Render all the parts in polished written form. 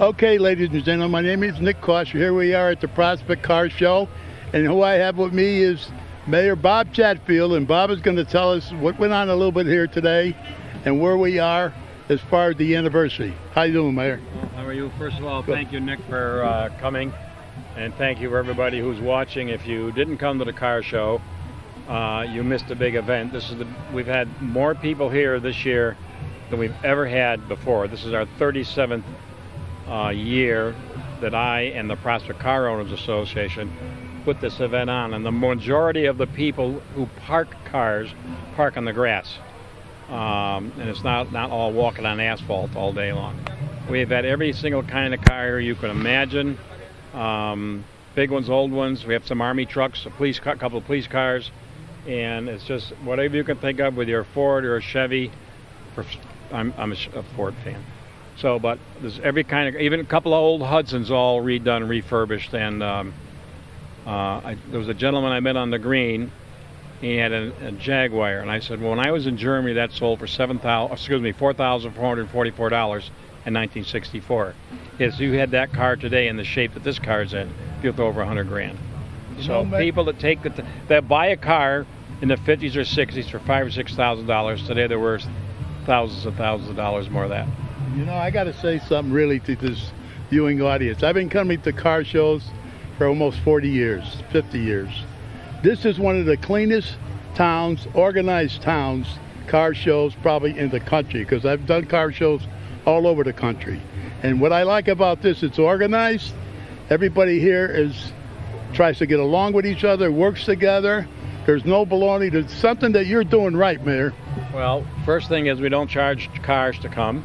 Okay, ladies and gentlemen, my name is Nick Kosher. Here we are at the Prospect Car Show, and who I have with me is Mayor Bob Chatfield, and Bob is going to tell us what went on a little bit here today and where we are as far as the anniversary. How you doing, Mayor? Well, how are you? First of all, thank you, Nick, for coming, and thank you for everybody who's watching. If you didn't come to the car show, you missed a big event. We've had more people here this year than we've ever had before. This is our 37th year that I and the Prospect Car Owners Association put this event on, and the majority of the people who park cars park on the grass, and it's not all walking on asphalt all day long. We've had every single kind of car you can imagine, big ones, old ones. We have some army trucks, a couple of police cars, and it's just whatever you can think of with your Ford or a Chevy. I'm a Ford fan. So, but there's every kind of, even a couple of old Hudsons all redone, refurbished, and there was a gentleman I met on the green. He had a Jaguar, and I said, well, when I was in Germany, that sold for $4,444 in 1964. Yes, you had that car today in the shape that this car's in, you'll throw over 100 grand. So people that that buy a car in the 50s or 60s for $5,000 or $6,000, today they're worth thousands and thousands of dollars more of that. You know, I got to say something really to this viewing audience. I've been coming to car shows for almost 40 years, 50 years. This is one of the cleanest towns, organized towns, car shows probably in the country, because I've done car shows all over the country. And what I like about this, it's organized. Everybody here tries to get along with each other, works together. There's no baloney. There's something that you're doing right, Mayor. Well, first thing is we don't charge cars to come,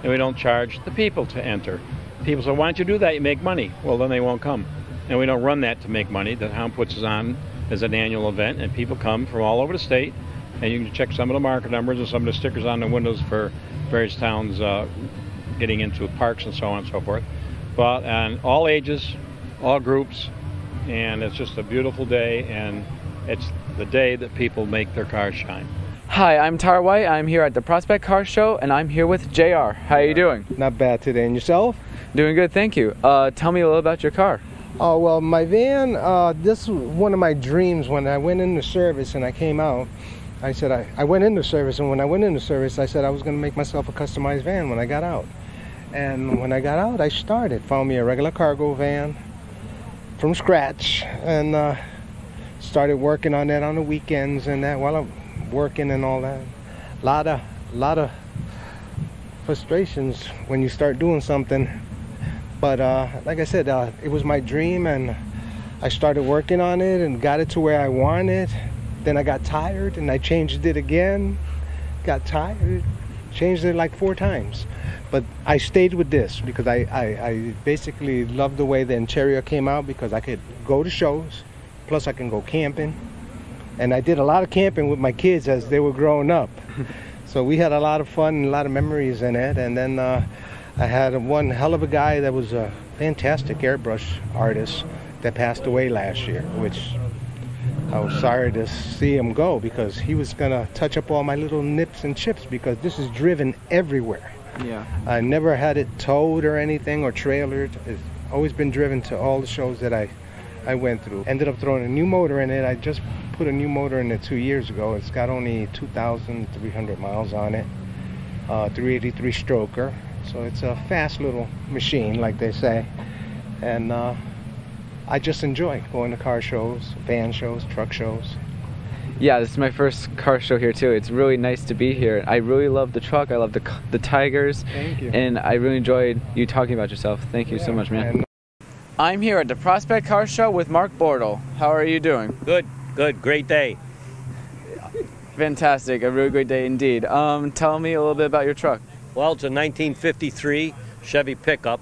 and we don't charge the people to enter. People say, why don't you do that? You make money. Well, then they won't come. And we don't run that to make money. The town puts us on as an annual event, and people come from all over the state, and you can check some of the market numbers and some of the stickers on the windows for various towns getting into parks and so on and so forth. But and all ages, all groups, and it's just a beautiful day, and it's the day that people make their cars shine. Hi, I'm Tara White. I'm here at the Prospect Car Show, and I'm here with JR. How are you doing? Not bad today. And yourself? Doing good, thank you. Tell me a little about your car. Oh, well, my van, this was one of my dreams when I went into service and I came out. I said, I went into service, and when I went into service, I said I was going to make myself a customized van when I got out. And when I got out, I found me a regular cargo van from scratch, and started working on that on the weekends and that while I'm working and all that. Lot of frustrations when you start doing something, but like I said, it was my dream, and I started working on it and got it to where I wanted. Then I got tired and I changed it again, got tired, changed it like 4 times, but I stayed with this because I basically loved the way the interior came out, because I could go to shows, plus I can go camping. And I did a lot of camping with my kids as they were growing up. So we had a lot of fun and a lot of memories in it. And then I had one hell of a guy that was a fantastic airbrush artist that passed away last year, which I was sorry to see him go, because he was going to touch up all my little nips and chips, because this is driven everywhere. Yeah. I never had it towed or anything or trailered. It's always been driven to all the shows that I went through. Ended up throwing a new motor in it. I just put a new motor in it 2 years ago. It's got only 2,300 miles on it, 383 stroker. So it's a fast little machine, like they say. And I just enjoy going to car shows, van shows, truck shows. Yeah, this is my first car show here too. It's really nice to be here. I really love the truck. I love the Tigers. Thank you. And I really enjoyed you talking about yourself. Thank you so much, man. I'm here at the Prospect Car Show with Mark Bortle. How are you doing? Good, great day. Fantastic, a really great day indeed. Tell me a little bit about your truck. Well, it's a 1953 Chevy pickup,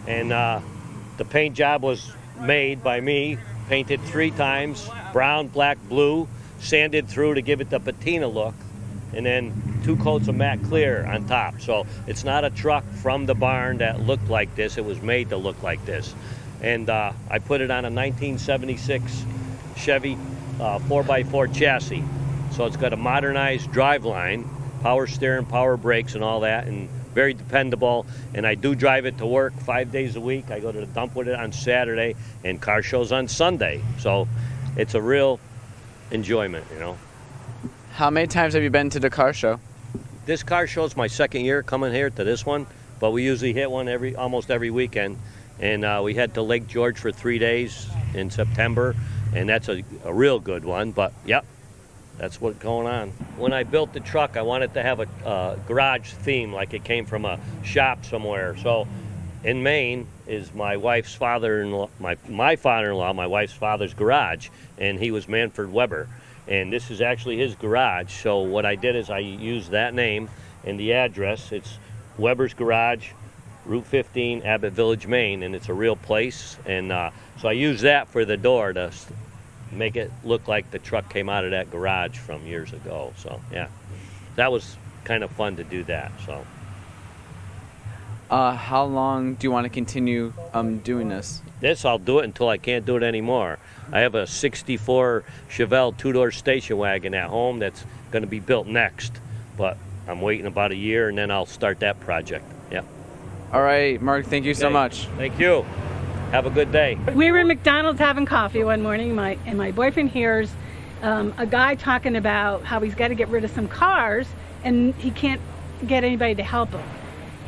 and the paint job was made by me, painted 3 times, brown, black, blue, sanded through to give it the patina look, and then 2 coats of matte clear on top. So it's not a truck from the barn that looked like this, it was made to look like this. And I put it on a 1976 Chevy 4x4 chassis. So it's got a modernized driveline, power steering, power brakes and all that, and very dependable, and I do drive it to work 5 days a week. I go to the dump with it on Saturday and car shows on Sunday. So it's a real enjoyment, you know. How many times have you been to the car show? This car show is my second year coming here to this one, but we usually hit one almost every weekend. And we head to Lake George for 3 days in September, and that's a real good one. But yep, that's what's going on. When I built the truck, I wanted to have a garage theme, like it came from a shop somewhere. So in Maine is my wife's father-in-law, my father-in-law, my wife's father's garage, and he was Manfred Weber. And this is actually his garage. So what I did is I used that name and the address. It's Weber's Garage, Route 15, Abbott Village, Maine, and it's a real place. And so I used that for the door to make it look like the truck came out of that garage from years ago. So yeah, that was kind of fun to do that. So. How long do you want to continue doing this? I'll do it until I can't do it anymore. I have a 64 Chevelle two-door station wagon at home that's going to be built next, but I'm waiting about a year and then I'll start that project. Yeah. All right, Mark, thank you so much. Thank you. Have a good day. We were at McDonald's having coffee one morning, and my boyfriend hears a guy talking about how he's got to get rid of some cars and he can't get anybody to help him.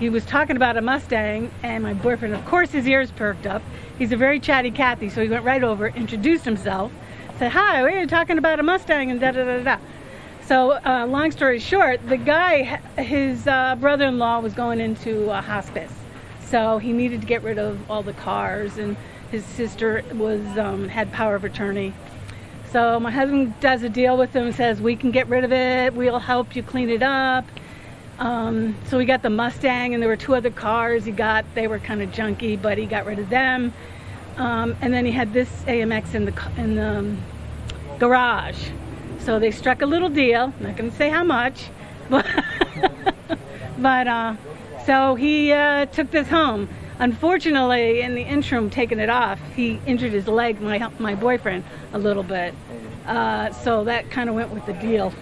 He was talking about a Mustang, and my boyfriend, of course, his ears perked up. He's a very chatty Cathy, so he went right over, introduced himself, said, "Hi, we're talking about a Mustang," and da-da-da-da. So, long story short, the guy, his brother-in-law was going into hospice. So he needed to get rid of all the cars, and his sister was had power of attorney. So my husband does a deal with him and says, "We can get rid of it, we'll help you clean it up." So we got the Mustang, and there were 2 other cars they were kind of junky, but he got rid of them. And then he had this AMX in the garage. So they struck a little deal, I'm not going to say how much, but, so he took this home. Unfortunately, in the interim taking it off, he injured his leg, my boyfriend, a little bit. So that kind of went with the deal.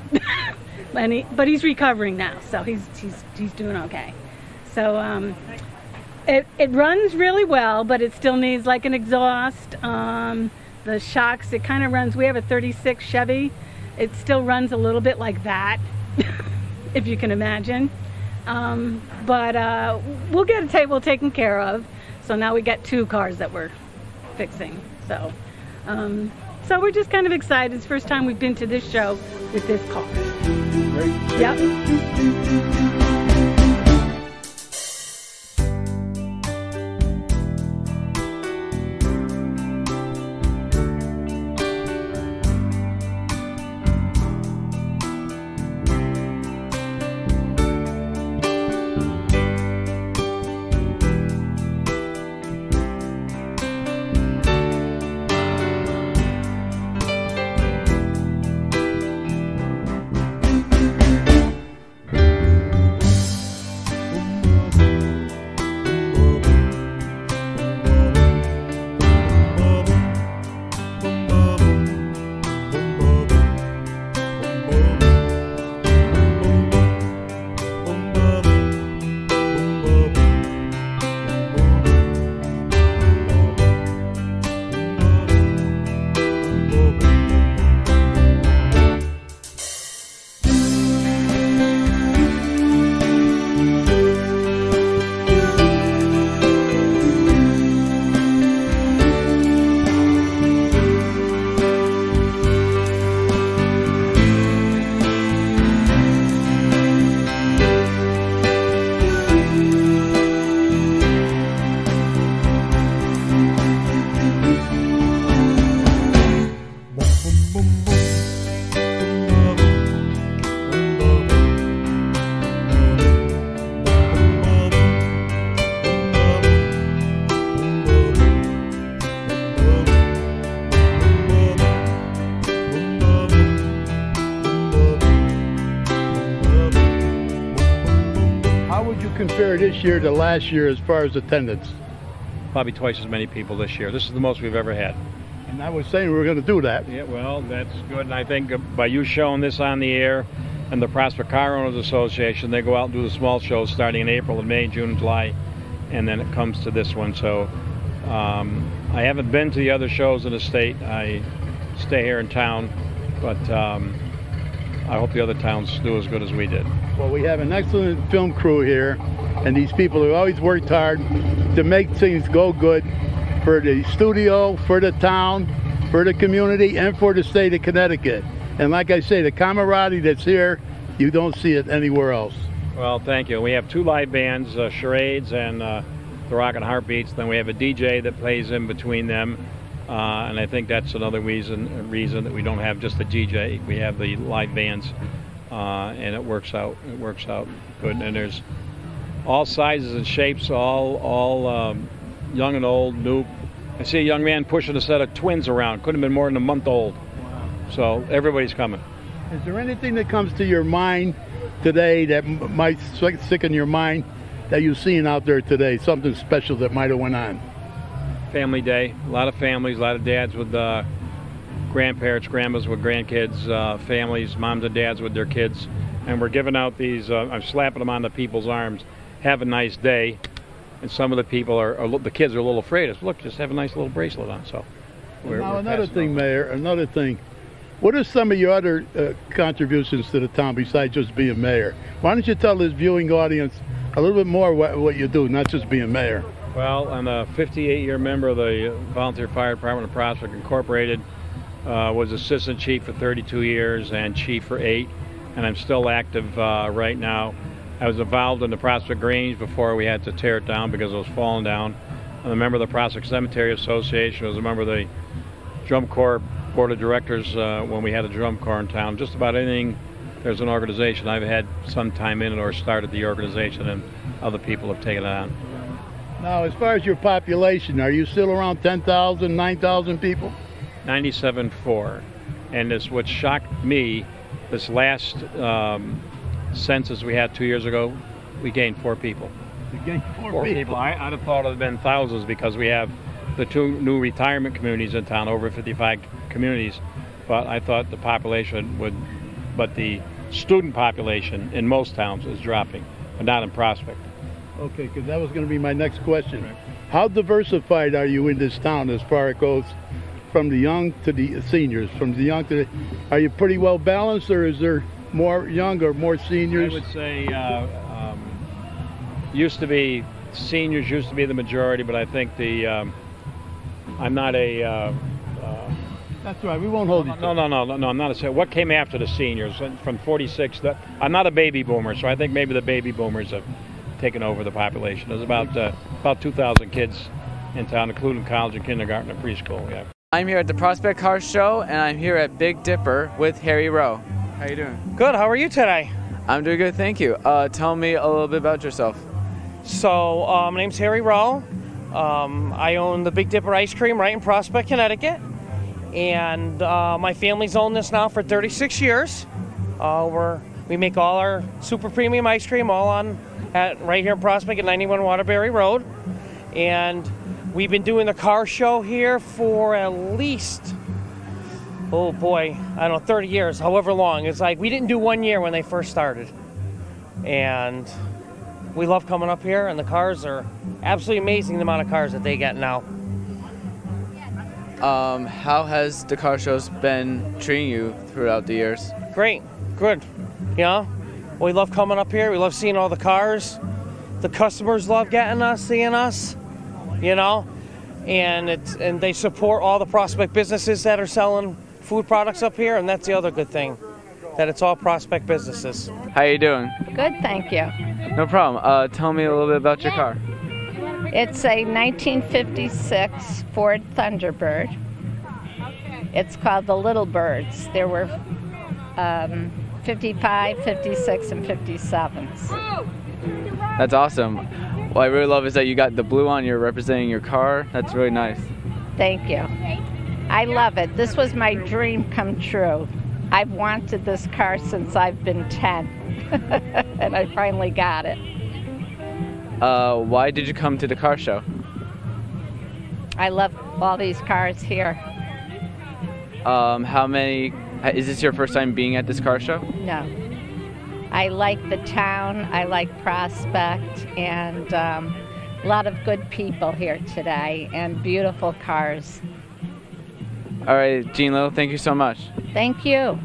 But he's recovering now, so he's doing okay. So it runs really well, but it still needs like an exhaust. The shocks, it kind of runs. We have a 36 Chevy. It still runs a little bit like that, if you can imagine. But we'll get a table taken care of. So now we got 2 cars that we're fixing. So we're just kind of excited. It's the first time we've been to this show with this car. Great. Yep. Compare this year to last year as far as attendance? Probably twice as many people this year. This is the most we've ever had. And I was saying we were going to do that. Yeah, well, that's good. And I think by you showing this on the air, and the Prospect Car Owners Association. They go out and do the small shows starting in April and May, June, and July, and then it comes to this one. So I haven't been to the other shows in the state. I stay here in town, but I hope the other towns do as good as we did. Well, we have an excellent film crew here, and these people have always worked hard to make things go good for the studio, for the town, for the community, and for the state of Connecticut. And like I say, the camaraderie that's here, you don't see it anywhere else. Well, thank you. We have 2 live bands, Charades and the Rockin' Heartbeats. Then we have a DJ that plays in between them. And I think that's another reason that we don't have just a DJ. We have the live bands, and it works out. It works out good. And there's all sizes and shapes, all young and old, new. I see a young man pushing a set of twins around. Couldn't have been more than a month old. So everybody's coming. Is there anything that comes to your mind today that might stick in your mind that you've seen out there today? Something special that might have went on? Family Day. A lot of families, a lot of dads with grandparents, grandmas with grandkids, families, moms and dads with their kids. And we're giving out these, I'm slapping them on the people's arms. Have a nice day. And some of the people the kids are a little afraid. It's, look, just have a nice little bracelet on. So now another thing, Mayor, another thing. What are some of your other contributions to the town besides just being mayor? Why don't you tell this viewing audience a little bit more what you do, not just being mayor? Well, I'm a 58-year member of the Volunteer Fire Department of Prospect Incorporated. Was assistant chief for 32 years and chief for 8, and I'm still active right now. I was involved in the Prospect Grange before we had to tear it down because it was falling down. I'm a member of the Prospect Cemetery Association. I was a member of the Drum Corps Board of Directors when we had a drum corps in town. Just about anything, there's an organization I've had some time in it or started the organization, and other people have taken it on. Now, as far as your population, are you still around 10,000, 9,000 people? 97.4. And this, what shocked me, this last census we had 2 years ago, we gained 4 people. You gained 4 people. I'd have thought it would have been thousands because we have the 2 new retirement communities in town, over 55 communities. But I thought the population would, but the student population in most towns is dropping, but not in Prospect. Okay, because that was going to be my next question. Right. How diversified are you in this town as far as it goes from the young to the seniors? From the young to the, are you pretty well balanced, or is there more young or more seniors? I would say seniors used to be the majority, but I think I'm not a... That's right, we won't hold you. No, I'm not a... What came after the seniors? From 46, I'm not a baby boomer, so I think maybe the baby boomers have taken over the population. There's about 2,000 kids in town, including college and kindergarten and preschool. Yeah. I'm here at the Prospect Car Show, and I'm here at Big Dipper with Harry Rowe. How you doing? Good. How are you today? I'm doing good, thank you. Tell me a little bit about yourself. So, my name's Harry Rowe. I own the Big Dipper ice cream right in Prospect, Connecticut. And my family's owned this now for 36 years. We make all our super premium ice cream all right here in Prospect at 91 Waterbury Road. And we've been doing the car show here for at least, oh boy, I don't know, 30 years, however long. It's like we didn't do 1 year when they first started. And we love coming up here, and the cars are absolutely amazing, the amount of cars that they get now. How has the car shows been treating you throughout the years? Great, good. You know, we love coming up here. We love seeing all the cars. The customers love seeing us, you know, and they support all the Prospect businesses that are selling food products up here, and that's the other good thing, that it's all Prospect businesses. How you doing? Good, thank you. No problem. Tell me a little bit about your car. It's a 1956 Ford Thunderbird. It's called the Little Birds. There were 55, 56, and 57s. That's awesome. What I really love is that you got the blue on, you're representing your car. That's really nice. Thank you. I love it. This was my dream come true. I've wanted this car since I've been 10, and I finally got it. Why did you come to the car show? I love all these cars here. How many, is this your first time being at this car show? No. I like the town, I like Prospect, and a lot of good people here today, and beautiful cars. All right, Jean Lo, thank you so much. Thank you.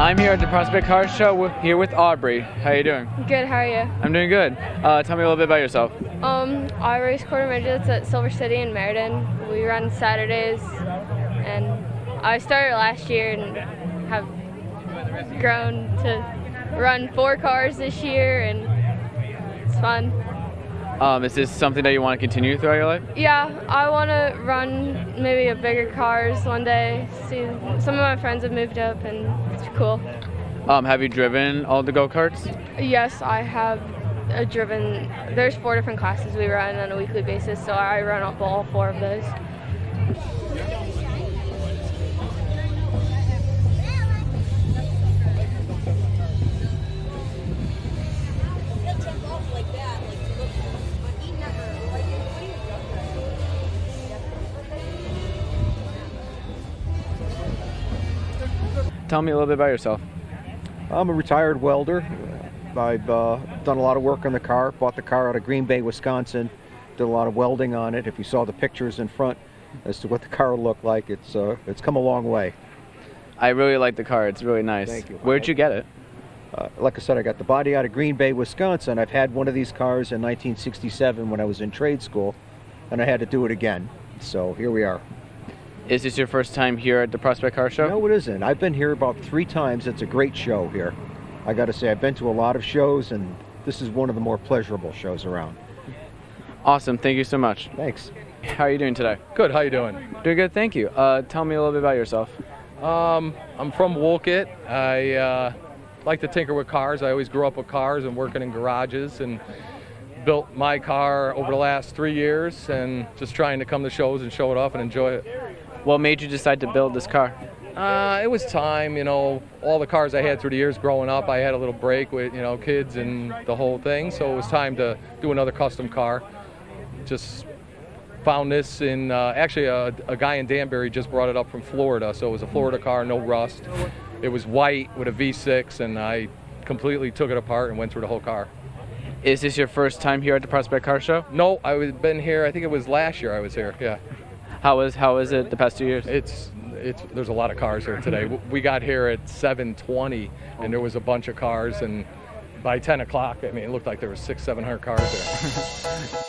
I'm here at the Prospect Car Show here with Aubrey. How you doing? Good, how are you? I'm doing good. Tell me a little bit about yourself. I race quarter midgets at Silver City in Meriden. We run Saturdays, and I started last year and have grown to run 4 cars this year, and it's fun. Is this something that you want to continue throughout your life? Yeah, I want to run maybe a bigger cars one day. See, some of my friends have moved up, and it's cool. Have you driven all the go-karts? Yes, I have driven. There's 4 different classes we run on a weekly basis, so I run up all 4 of those. Tell me a little bit about yourself. I'm a retired welder. I've done a lot of work on the car. Bought the car out of Green Bay, Wisconsin. Did a lot of welding on it. If you saw the pictures in front as to what the car looked like, it's come a long way. I really like the car. It's really nice. Thank you. Where'd you get it? Like I said, I got the body out of Green Bay, Wisconsin. I've had one of these cars in 1967 when I was in trade school, and I had to do it again. So here we are. Is this your first time here at the Prospect Car Show? No, it isn't. I've been here about 3 times. It's a great show here. I got to say, I've been to a lot of shows, and this is one of the more pleasurable shows around. Awesome. Thank you so much. Thanks. How are you doing today? Good. How you doing? Doing good, thank you. Tell me a little bit about yourself. I'm from Wolcott. I like to tinker with cars. I always grew up with cars and working in garages, and built my car over the last 3 years, and just trying to come to shows and show it off and enjoy it. What made you decide to build this car? It was time, you know, all the cars I had through the years growing up, I had a little break with, you know, kids and the whole thing, so it was time to do another custom car. Just found this in, actually a guy in Danbury just brought it up from Florida, so it was a Florida car, no rust. It was white with a V6, and I completely took it apart and went through the whole car. Is this your first time here at the Prospect Car Show? No, I've been here, I think it was last year I was here, yeah. How is it the past 2 years? There's a lot of cars here today. We got here at 7:20, and there was a bunch of cars, and by 10 o'clock, I mean, it looked like there were 600-700 cars there.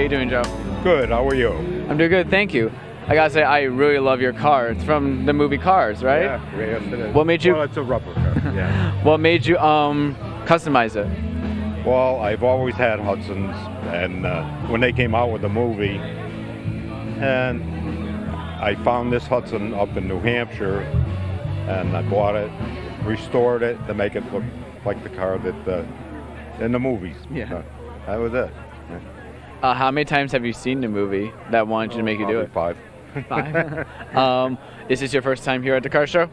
you doing, Joe? Good, how are you? I'm doing good, thank you. I gotta say, I really love your car. It's from the movie Cars, right? Yeah, yes it is. What made you? Well, it's a replica, yeah. What made you customize it? Well, I've always had Hudsons, and when they came out with the movie, and I found this Hudson up in New Hampshire, and I bought it, restored it to make it look like the car that in the movies. Yeah. That was it. How many times have you seen the movie that wanted you to make you do it? 5. 5. Is this your first time here at the car show?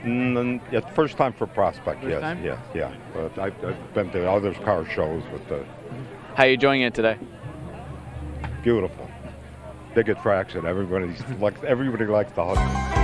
It's first time for Prospect, First time? yes. But I've been to other car shows with the... How are you enjoying it today? Beautiful. Big attraction. Everybody likes the Hudson.